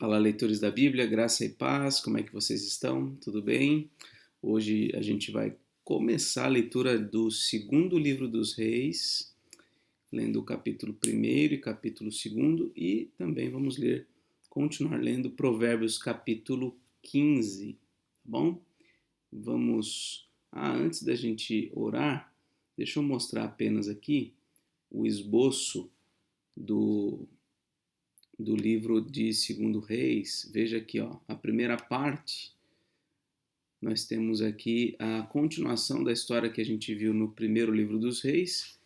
Fala, leitores da Bíblia, graça e paz, como é que vocês estão? Tudo bem? Hoje a gente vai começar a leitura do segundo livro dos Reis, lendo o capítulo 1º e capítulo 2º, e também vamos continuar lendo Provérbios capítulo 15, tá bom? Antes da gente orar, deixa eu mostrar apenas aqui o esboço do livro de Segundo Reis. Veja aqui, ó, a primeira parte, nós temos aqui a continuação da história que a gente viu no primeiro livro dos Reis,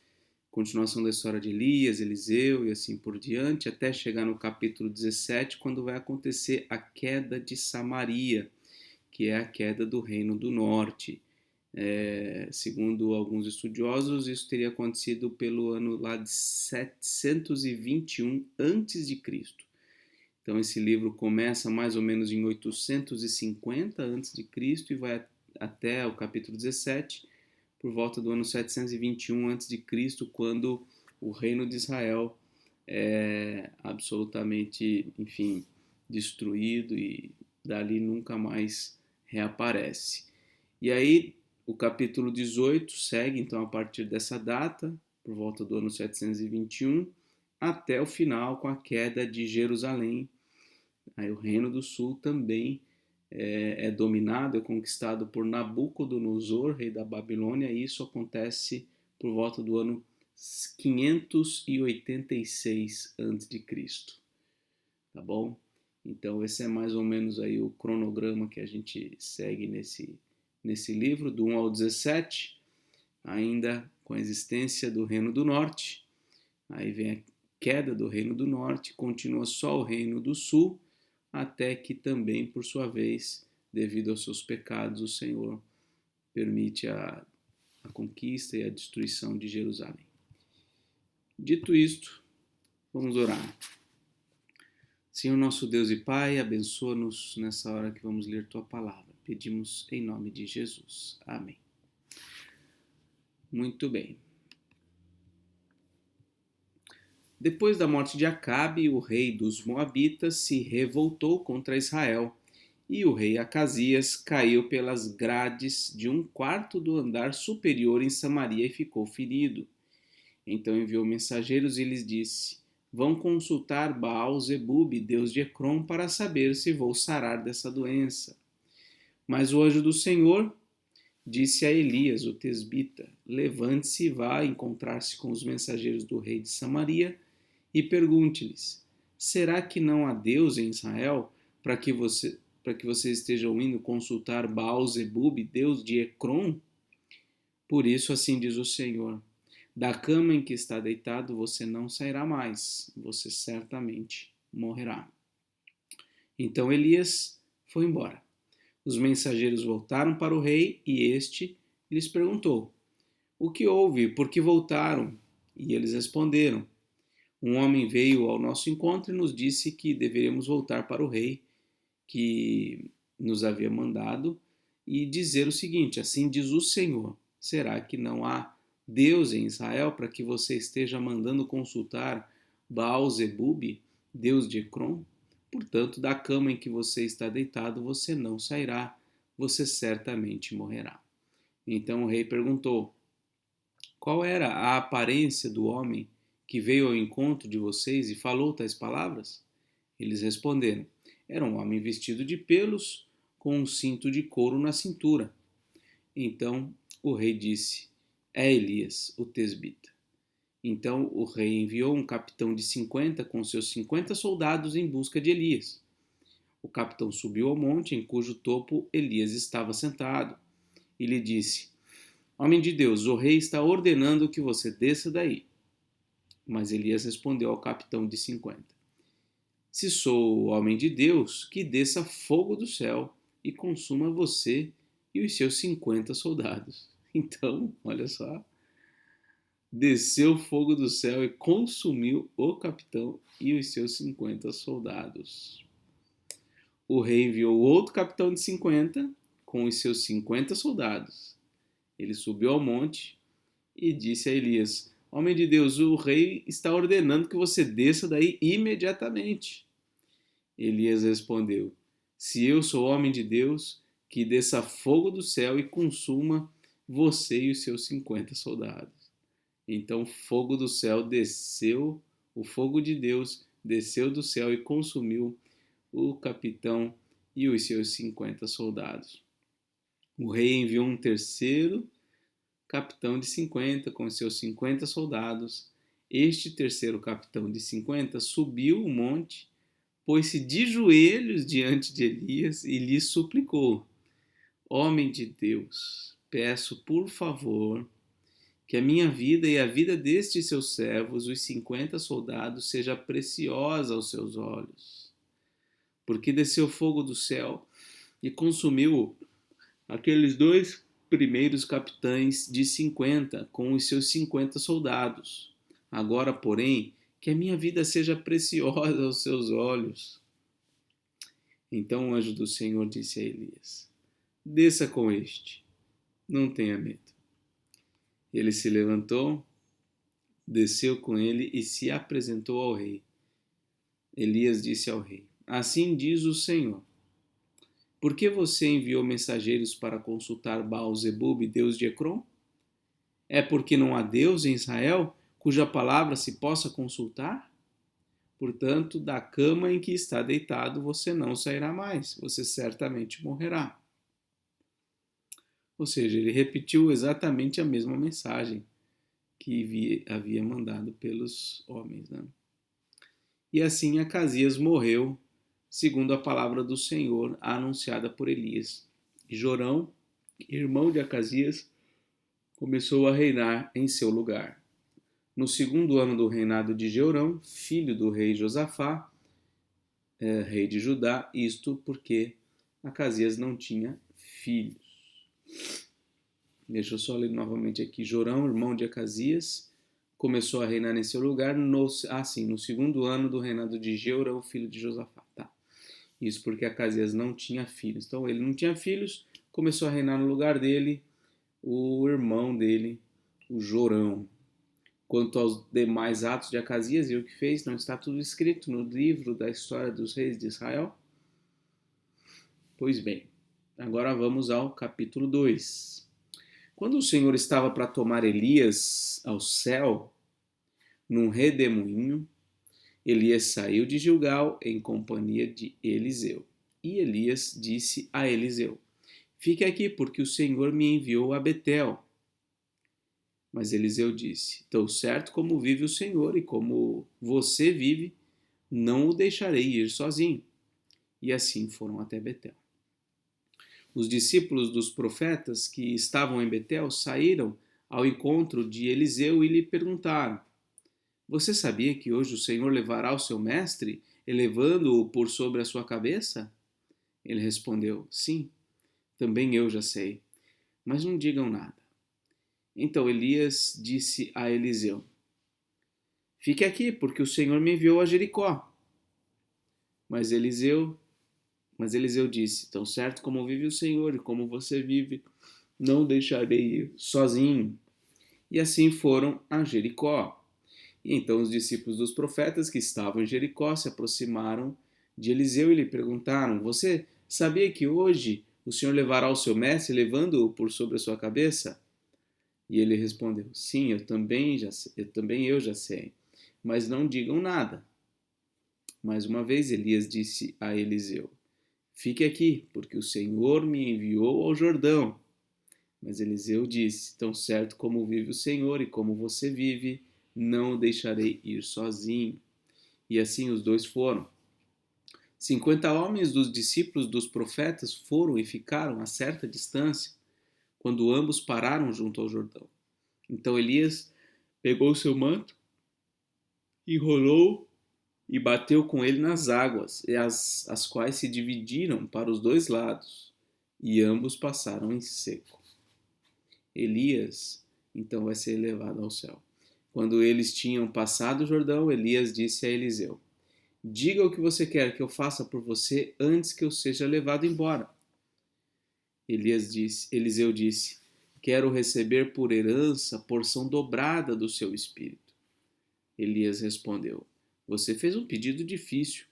continuação da história de Elias, Eliseu e assim por diante, até chegar no capítulo 17, quando vai acontecer a queda de Samaria, que é a queda do Reino do Norte. Segundo alguns estudiosos, isso teria acontecido pelo ano lá de 721 a.C. Então esse livro começa mais ou menos em 850 a.C. e vai até o capítulo 17, por volta do ano 721 a.C., quando o reino de Israel é absolutamente, enfim, destruído e dali nunca mais reaparece. E aí o capítulo 18 segue então a partir dessa data, por volta do ano 721, até o final com a queda de Jerusalém. Aí o Reino do Sul também é dominado, é conquistado por Nabucodonosor, rei da Babilônia, e isso acontece por volta do ano 586 a.C., tá bom? Então esse é mais ou menos aí o cronograma que a gente segue nesse livro, do 1 ao 17, ainda com a existência do Reino do Norte. Aí vem a queda do Reino do Norte, continua só o Reino do Sul, até que também, por sua vez, devido aos seus pecados, o Senhor permite a conquista e a destruição de Jerusalém. Dito isto, vamos orar. Senhor nosso Deus e Pai, abençoa-nos nessa hora que vamos ler Tua Palavra. Pedimos em nome de Jesus. Amém. Muito bem. Depois da morte de Acabe, o rei dos Moabitas se revoltou contra Israel, e o rei Acasias caiu pelas grades de um quarto do andar superior em Samaria e ficou ferido. Então enviou mensageiros e lhes disse: Vão consultar Baal-zebub, deus de Ecrom, para saber se vou sarar dessa doença. Mas o anjo do Senhor disse a Elias, o tesbita: Levante-se e vá encontrar-se com os mensageiros do rei de Samaria e pergunte-lhes: Será que não há Deus em Israel para que vocês estejam indo consultar Baal-zebub, deus de Ecrom? Por isso assim diz o Senhor: Da cama em que está deitado você não sairá mais, você certamente morrerá. Então Elias foi embora. Os mensageiros voltaram para o rei e este lhes perguntou: O que houve? Por que voltaram? E eles responderam: Um homem veio ao nosso encontro e nos disse que deveríamos voltar para o rei que nos havia mandado e dizer o seguinte: Assim diz o Senhor: Será que não há Deus em Israel para que você esteja mandando consultar Baal-zebub, deus de Ecrom? Portanto, da cama em que você está deitado você não sairá, você certamente morrerá. Então o rei perguntou: Qual era a aparência do homem que veio ao encontro de vocês e falou tais palavras? Eles responderam: Era um homem vestido de pelos, com um cinto de couro na cintura. Então o rei disse: É Elias, o tesbita. Então o rei enviou um capitão de 50 com seus 50 soldados em busca de Elias. O capitão subiu ao monte em cujo topo Elias estava sentado e lhe disse: Homem de Deus, o rei está ordenando que você desça daí. Mas Elias respondeu ao capitão de 50: Se sou homem de Deus, que desça fogo do céu e consuma você e os seus 50 soldados. Então, olha só, desceu fogo do céu e consumiu o capitão e os seus 50 soldados. O rei enviou outro capitão de 50 com os seus 50 soldados. Ele subiu ao monte e disse a Elias: Homem de Deus, o rei está ordenando que você desça daí imediatamente. Elias respondeu: Se eu sou homem de Deus, que desça fogo do céu e consuma você e os seus 50 soldados. Então o fogo do céu desceu, o fogo de Deus desceu do céu e consumiu o capitão e os seus 50 soldados. O rei enviou um terceiro capitão de 50 com seus 50 soldados. Este terceiro capitão de 50 subiu o monte, pôs-se de joelhos diante de Elias e lhe suplicou: Homem de Deus, peço por favor que a minha vida e a vida destes seus servos, os 50 soldados, seja preciosa aos seus olhos. Porque desceu fogo do céu e consumiu aqueles dois primeiros capitães de 50 com os seus 50 soldados. Agora, porém, que a minha vida seja preciosa aos seus olhos. Então o anjo do Senhor disse a Elias: Desça com este, não tenha medo. Ele se levantou, desceu com ele e se apresentou ao rei. Elias disse ao rei: Assim diz o Senhor: Por que você enviou mensageiros para consultar Baal-zebub, deus de Ecrom? É porque não há Deus em Israel cuja palavra se possa consultar? Portanto, da cama em que está deitado você não sairá mais, você certamente morrerá. Ou seja, ele repetiu exatamente a mesma mensagem que havia mandado pelos homens. Né? E assim Acasias morreu, segundo a palavra do Senhor anunciada por Elias. E Jorão, irmão de Acasias, começou a reinar em seu lugar. No segundo ano do reinado de Jeorão, filho do rei Josafá, rei de Judá, isto porque Acasias não tinha filhos. Deixa eu só ler novamente aqui. Jorão, irmão de Acasias, começou a reinar em seu lugar no segundo ano do reinado de Jeorão, filho de Josafá. Tá. Isso porque Acasias não tinha filhos. Então ele não tinha filhos, começou a reinar no lugar dele o irmão dele, o Jorão. Quanto aos demais atos de Acasias e o que fez, não está tudo escrito no livro da história dos reis de Israel? Pois bem, agora vamos ao capítulo 2. Quando o Senhor estava para tomar Elias ao céu, num redemoinho, Elias saiu de Gilgal em companhia de Eliseu. E Elias disse a Eliseu: Fique aqui, porque o Senhor me enviou a Betel. Mas Eliseu disse: Tão certo como vive o Senhor e como você vive, não o deixarei ir sozinho. E assim foram até Betel. Os discípulos dos profetas que estavam em Betel saíram ao encontro de Eliseu e lhe perguntaram: Você sabia que hoje o Senhor levará o seu mestre, elevando-o por sobre a sua cabeça? Ele respondeu: Sim, também eu já sei, mas não digam nada. Então Elias disse a Eliseu: Fique aqui, porque o Senhor me enviou a Jericó. Mas Eliseu disse: Tão certo como vive o Senhor e como você vive, não deixarei ir sozinho. E assim foram a Jericó. E então os discípulos dos profetas que estavam em Jericó se aproximaram de Eliseu e lhe perguntaram: Você sabia que hoje o Senhor levará o seu mestre, levando-o por sobre a sua cabeça? E ele respondeu: Sim, eu também eu já sei, mas não digam nada. Mais uma vez Elias disse a Eliseu: Fique aqui, porque o Senhor me enviou ao Jordão. Mas Eliseu disse: Tão certo como vive o Senhor e como você vive, não o deixarei ir sozinho. E assim os dois foram. 50 homens dos discípulos dos profetas foram e ficaram a certa distância, quando ambos pararam junto ao Jordão. Então Elias pegou seu manto, enrolou e bateu com ele nas águas, as quais se dividiram para os dois lados, e ambos passaram em seco. Elias então vai ser levado ao céu. Quando eles tinham passado o Jordão, Elias disse a Eliseu: Diga o que você quer que eu faça por você antes que eu seja levado embora. Eliseu disse: Quero receber por herança porção dobrada do seu espírito. Elias respondeu: Você fez um pedido difícil,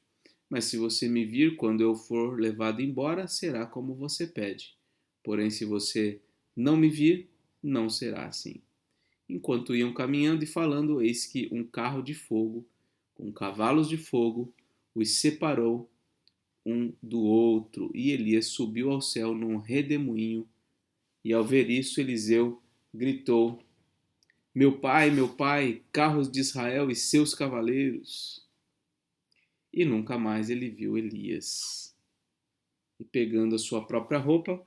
Mas se você me vir quando eu for levado embora, será como você pede. Porém, se você não me vir, não será assim. Enquanto iam caminhando e falando, eis que um carro de fogo, com cavalos de fogo, os separou um do outro, e Elias subiu ao céu num redemoinho. E ao ver isso, Eliseu gritou: meu pai, carros de Israel e seus cavaleiros. E nunca mais ele viu Elias. E pegando a sua própria roupa,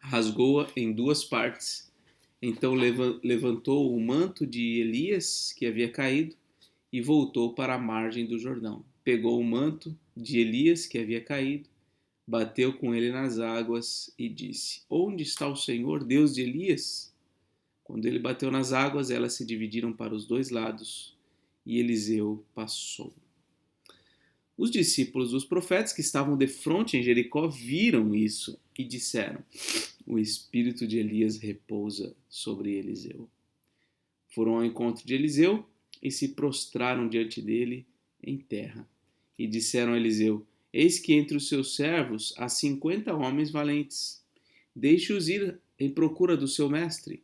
rasgou-a em duas partes. Então levantou o manto de Elias, que havia caído, e voltou para a margem do Jordão. Pegou o manto de Elias, que havia caído, bateu com ele nas águas e disse: Onde está o Senhor, Deus de Elias? Quando ele bateu nas águas, elas se dividiram para os dois lados e Eliseu passou. Os discípulos dos profetas que estavam defronte em Jericó viram isso e disseram: O espírito de Elias repousa sobre Eliseu. Foram ao encontro de Eliseu e se prostraram diante dele em terra. E disseram a Eliseu: Eis que entre os seus servos há 50 homens valentes. Deixe-os ir em procura do seu mestre.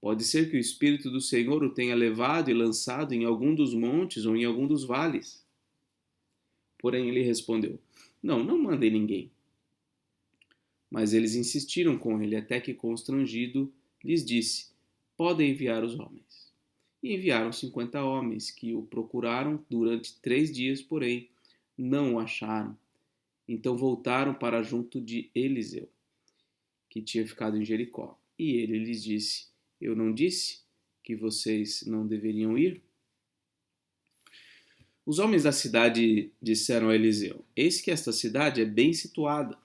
Pode ser que o Espírito do Senhor o tenha levado e lançado em algum dos montes ou em algum dos vales. Porém ele respondeu: Não mandem ninguém. Mas eles insistiram com ele, até que, constrangido, lhes disse: Podem enviar os homens. E enviaram 50 homens, que o procuraram durante 3 dias, porém não o acharam. Então voltaram para junto de Eliseu, que tinha ficado em Jericó. E ele lhes disse: Eu não disse que vocês não deveriam ir? Os homens da cidade disseram a Eliseu: Eis que esta cidade é bem situada,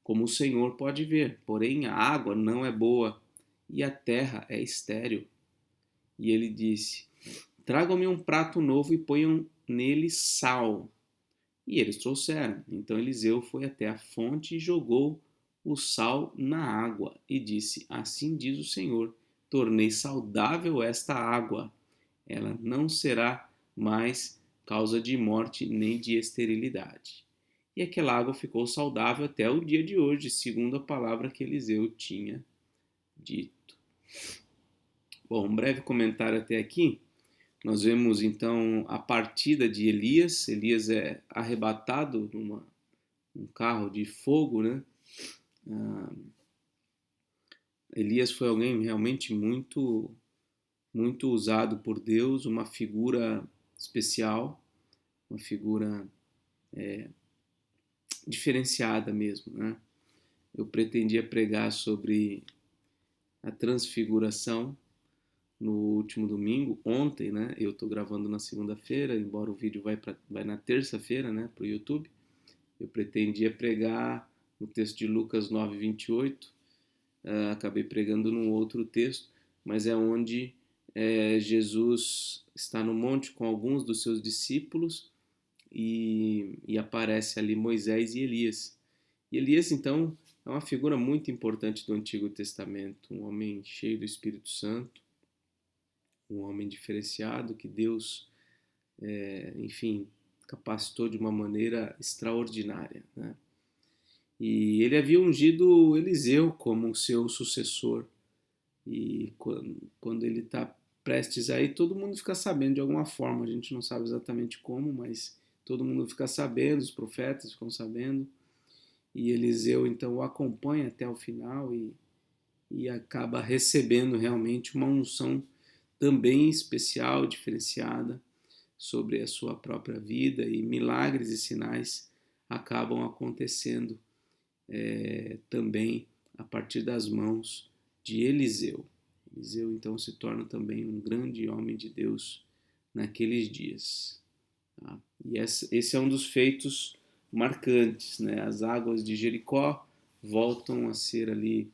como o Senhor pode ver, porém a água não é boa e a terra é estéril. E ele disse: Tragam-me um prato novo e ponham nele sal. E eles trouxeram. Então Eliseu foi até a fonte e jogou o sal na água e disse: Assim diz o Senhor: Tornei saudável esta água. Ela não será mais causa de morte nem de esterilidade. E aquela água ficou saudável até o dia de hoje, segundo a palavra que Eliseu tinha dito. Bom, um breve comentário até aqui. Nós vemos então a partida de Elias. Elias é arrebatado num carro de fogo, né? Elias foi alguém realmente muito usado por Deus, uma figura especial, uma figura diferenciada mesmo, né? Eu pretendia pregar sobre a transfiguração no último domingo, ontem, né? Eu estou gravando na segunda-feira, embora o vídeo vai na terça-feira, né, para o YouTube. Eu pretendia pregar no texto de Lucas 9:28, acabei pregando num outro texto, mas é onde Jesus está no monte com alguns dos seus discípulos e aparece ali Moisés e Elias. E Elias, então, é uma figura muito importante do Antigo Testamento, um homem cheio do Espírito Santo, um homem diferenciado que Deus, enfim, capacitou de uma maneira extraordinária, né? E ele havia ungido Eliseu como seu sucessor. E quando ele está prestes a ir, todo mundo fica sabendo de alguma forma. A gente não sabe exatamente como, mas todo mundo fica sabendo, os profetas ficam sabendo. E Eliseu então o acompanha até o final e acaba recebendo realmente uma unção também especial, diferenciada sobre a sua própria vida, e milagres e sinais acabam acontecendo também a partir das mãos de Eliseu. Eliseu então se torna também um grande homem de Deus naqueles dias. Tá? E esse é um dos feitos marcantes, né? As águas de Jericó voltam a ser ali,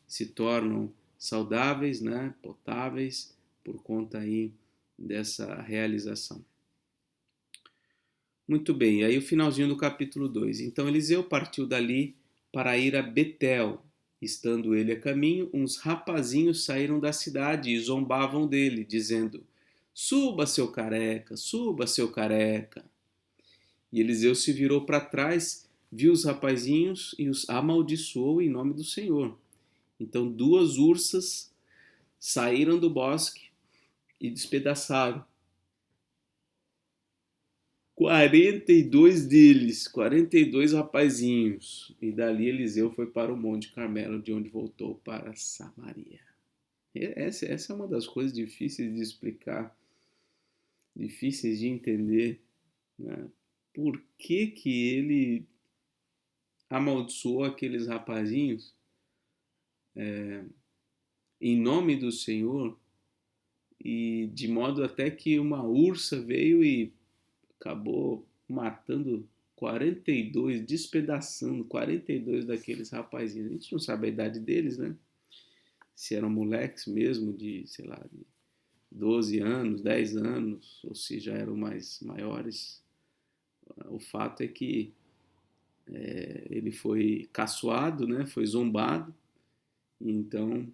se tornam saudáveis, né? Potáveis, por conta aí dessa realização. Muito bem, aí o finalzinho do capítulo 2. Então Eliseu partiu dali para ir a Betel. Estando ele a caminho, uns rapazinhos saíram da cidade e zombavam dele, dizendo: Suba, seu careca, suba, seu careca. E Eliseu se virou para trás, viu os rapazinhos e os amaldiçoou em nome do Senhor. Então 2 ursas saíram do bosque e despedaçaram 42 deles, 42 rapazinhos. E dali Eliseu foi para o Monte Carmelo, de onde voltou para Samaria. Essa é uma das coisas difíceis de explicar, difíceis de entender, né? Por que ele amaldiçoou aqueles rapazinhos em nome do Senhor, e de modo até que uma ursa veio e acabou matando 42, despedaçando 42 daqueles rapazinhos. A gente não sabe a idade deles, né? Se eram moleques mesmo de, sei lá, de 12 anos, 10 anos, ou se já eram mais maiores. O fato é que ele foi caçoado, né? Foi zombado, e então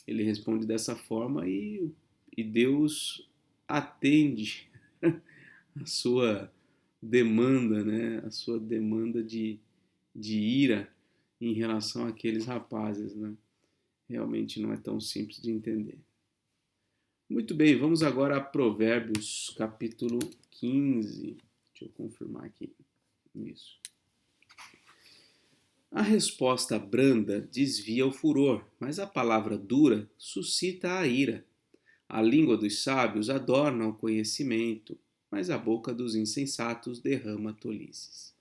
ele responde dessa forma, e Deus atende a sua demanda, né? A sua demanda de ira em relação àqueles rapazes, né? Realmente não é tão simples de entender. Muito bem, vamos agora a Provérbios, capítulo 15. Deixa eu confirmar aqui. Isso. A resposta branda desvia o furor, mas a palavra dura suscita a ira. A língua dos sábios adorna o conhecimento, mas a boca dos insensatos derrama tolices.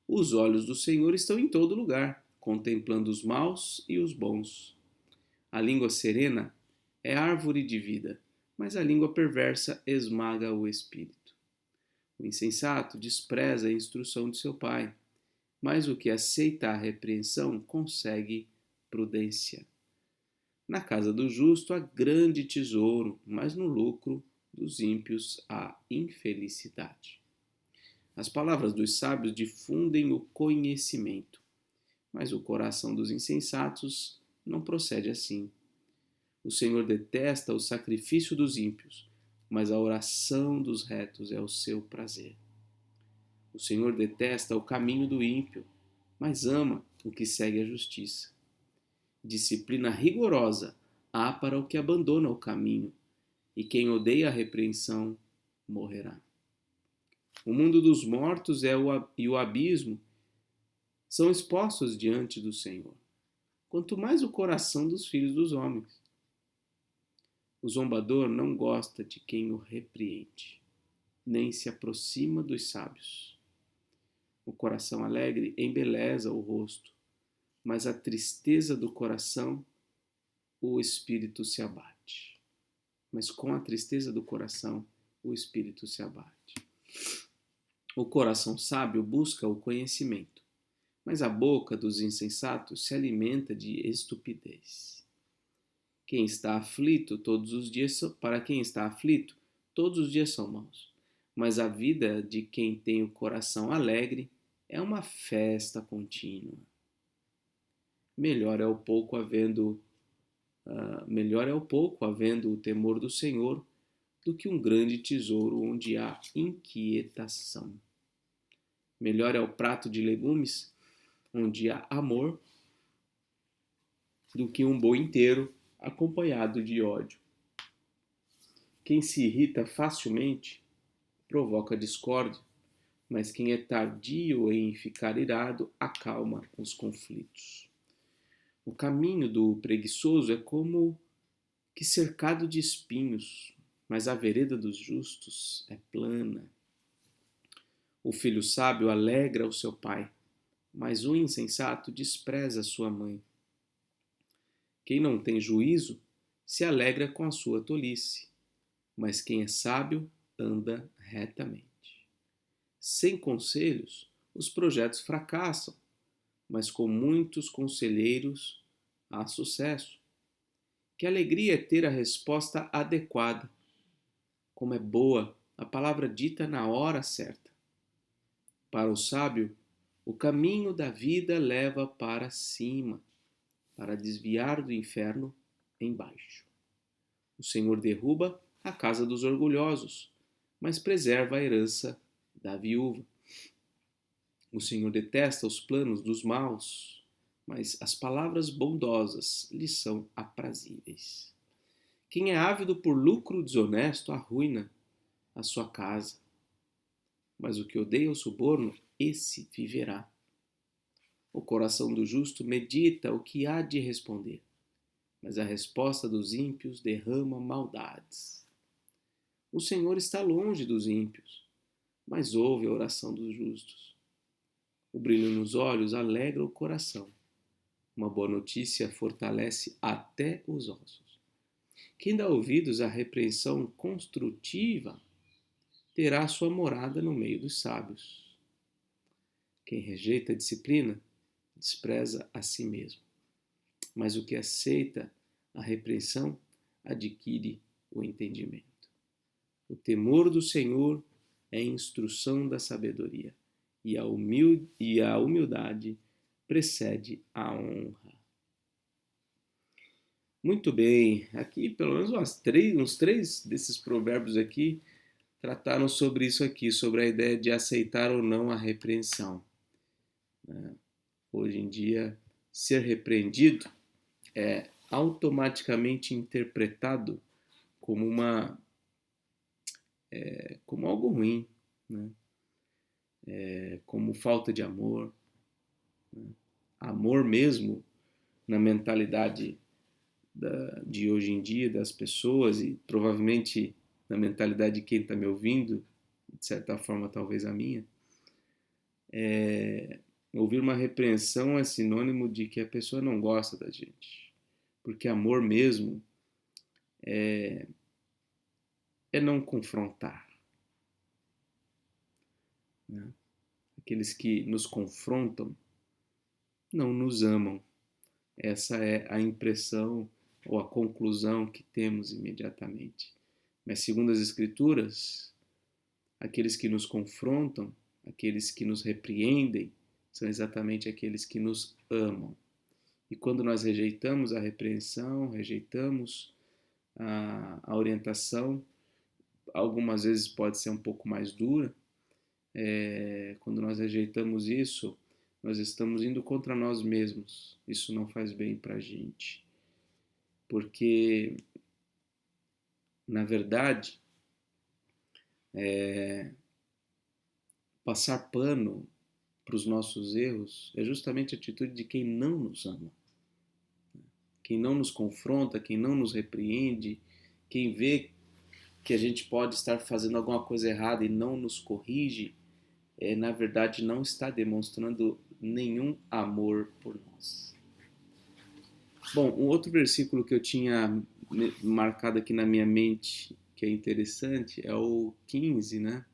Os olhos do Senhor estão em todo lugar, contemplando os maus e os bons. A língua serena é árvore de vida, mas a língua perversa esmaga o espírito. O insensato despreza a instrução de seu pai, mas o que aceita a repreensão consegue prudência. Na casa do justo há grande tesouro, mas no lucro dos ímpios há infelicidade. As palavras dos sábios difundem o conhecimento, mas o coração dos insensatos não procede assim. O Senhor detesta o sacrifício dos ímpios, mas a oração dos retos é o seu prazer. O Senhor detesta o caminho do ímpio, mas ama o que segue a justiça. Disciplina rigorosa há para o que abandona o caminho, e quem odeia a repreensão morrerá. O mundo dos mortos e o abismo são expostos diante do Senhor, quanto mais o coração dos filhos dos homens. O zombador não gosta de quem o repreende, nem se aproxima dos sábios. O coração alegre embeleza o rosto, mas a tristeza do coração, o espírito se abate. Mas com a tristeza do coração, o espírito se abate. O coração sábio busca o conhecimento, mas a boca dos insensatos se alimenta de estupidez. Quem está aflito todos os dias, para quem está aflito, todos os dias são maus. Mas a vida de quem tem o coração alegre é uma festa contínua. Melhor é o pouco havendo o temor do Senhor do que um grande tesouro onde há inquietação. Melhor é o prato de legumes onde há amor do que um boi inteiro acompanhado de ódio. Quem se irrita facilmente provoca discórdia, mas quem é tardio em ficar irado acalma os conflitos. O caminho do preguiçoso é como que cercado de espinhos, mas a vereda dos justos é plana. O filho sábio alegra o seu pai, mas o insensato despreza sua mãe. Quem não tem juízo se alegra com a sua tolice, mas quem é sábio anda retamente. Sem conselhos, os projetos fracassam, mas com muitos conselheiros há sucesso. Que alegria é ter a resposta adequada. Como é boa a palavra dita na hora certa. Para o sábio, o caminho da vida leva para cima, para desviar do inferno embaixo. O Senhor derruba a casa dos orgulhosos, mas preserva a herança da viúva. O Senhor detesta os planos dos maus, mas as palavras bondosas lhe são aprazíveis. Quem é ávido por lucro desonesto arruína a sua casa, mas o que odeia o suborno, esse viverá. O coração do justo medita o que há de responder, mas a resposta dos ímpios derrama maldades. O Senhor está longe dos ímpios, mas ouve a oração dos justos. O brilho nos olhos alegra o coração. Uma boa notícia fortalece até os ossos. Quem dá ouvidos à repreensão construtiva terá sua morada no meio dos sábios. Quem rejeita a disciplina despreza a si mesmo, mas o que aceita a repreensão adquire o entendimento. O temor do Senhor é a instrução da sabedoria, e a humildade precede a honra. Muito bem, aqui pelo menos uns três desses provérbios aqui trataram sobre isso aqui, sobre a ideia de aceitar ou não a repreensão. Hoje em dia, ser repreendido é automaticamente interpretado como como algo ruim, né? Como falta de amor, né? Amor mesmo na mentalidade de hoje em dia das pessoas e provavelmente na mentalidade de quem está me ouvindo, de certa forma talvez a minha, ouvir uma repreensão é sinônimo de que a pessoa não gosta da gente, porque amor mesmo é não confrontar, né? Aqueles que nos confrontam não nos amam. Essa é a impressão ou a conclusão que temos imediatamente. Mas, segundo as Escrituras, aqueles que nos confrontam, aqueles que nos repreendem, são exatamente aqueles que nos amam. E quando nós rejeitamos a repreensão, rejeitamos a orientação, algumas vezes pode ser um pouco mais dura, quando nós rejeitamos isso, nós estamos indo contra nós mesmos. Isso não faz bem para a gente. Porque, na verdade, passar pano para os nossos erros é justamente a atitude de quem não nos ama. Quem não nos confronta, quem não nos repreende, quem vê que a gente pode estar fazendo alguma coisa errada e não nos corrige, na verdade não está demonstrando nenhum amor por nós. Bom, um outro versículo que eu tinha marcado aqui na minha mente, que é interessante, é o 15, né?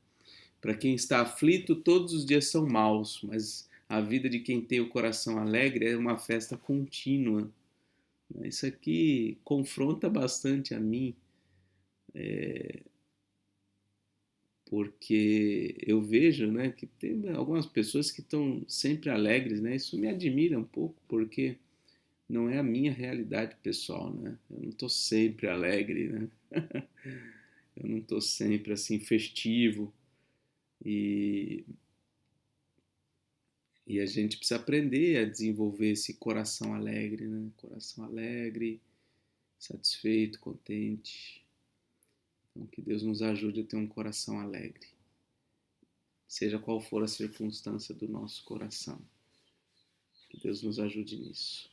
Para quem está aflito, todos os dias são maus, mas a vida de quem tem o coração alegre é uma festa contínua. Isso aqui confronta bastante a mim, porque eu vejo, né, que tem algumas pessoas que estão sempre alegres, né? Isso me admira um pouco, porque não é a minha realidade pessoal, né? Eu não estou sempre alegre, né? Eu não estou sempre assim festivo e, e a gente precisa aprender a desenvolver esse coração alegre, né? Coração alegre, satisfeito, contente. Então, que Deus nos ajude a ter um coração alegre, seja qual for a circunstância do nosso coração. Que Deus nos ajude nisso.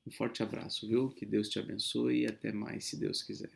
Um forte abraço, viu? Que Deus te abençoe e até mais, se Deus quiser.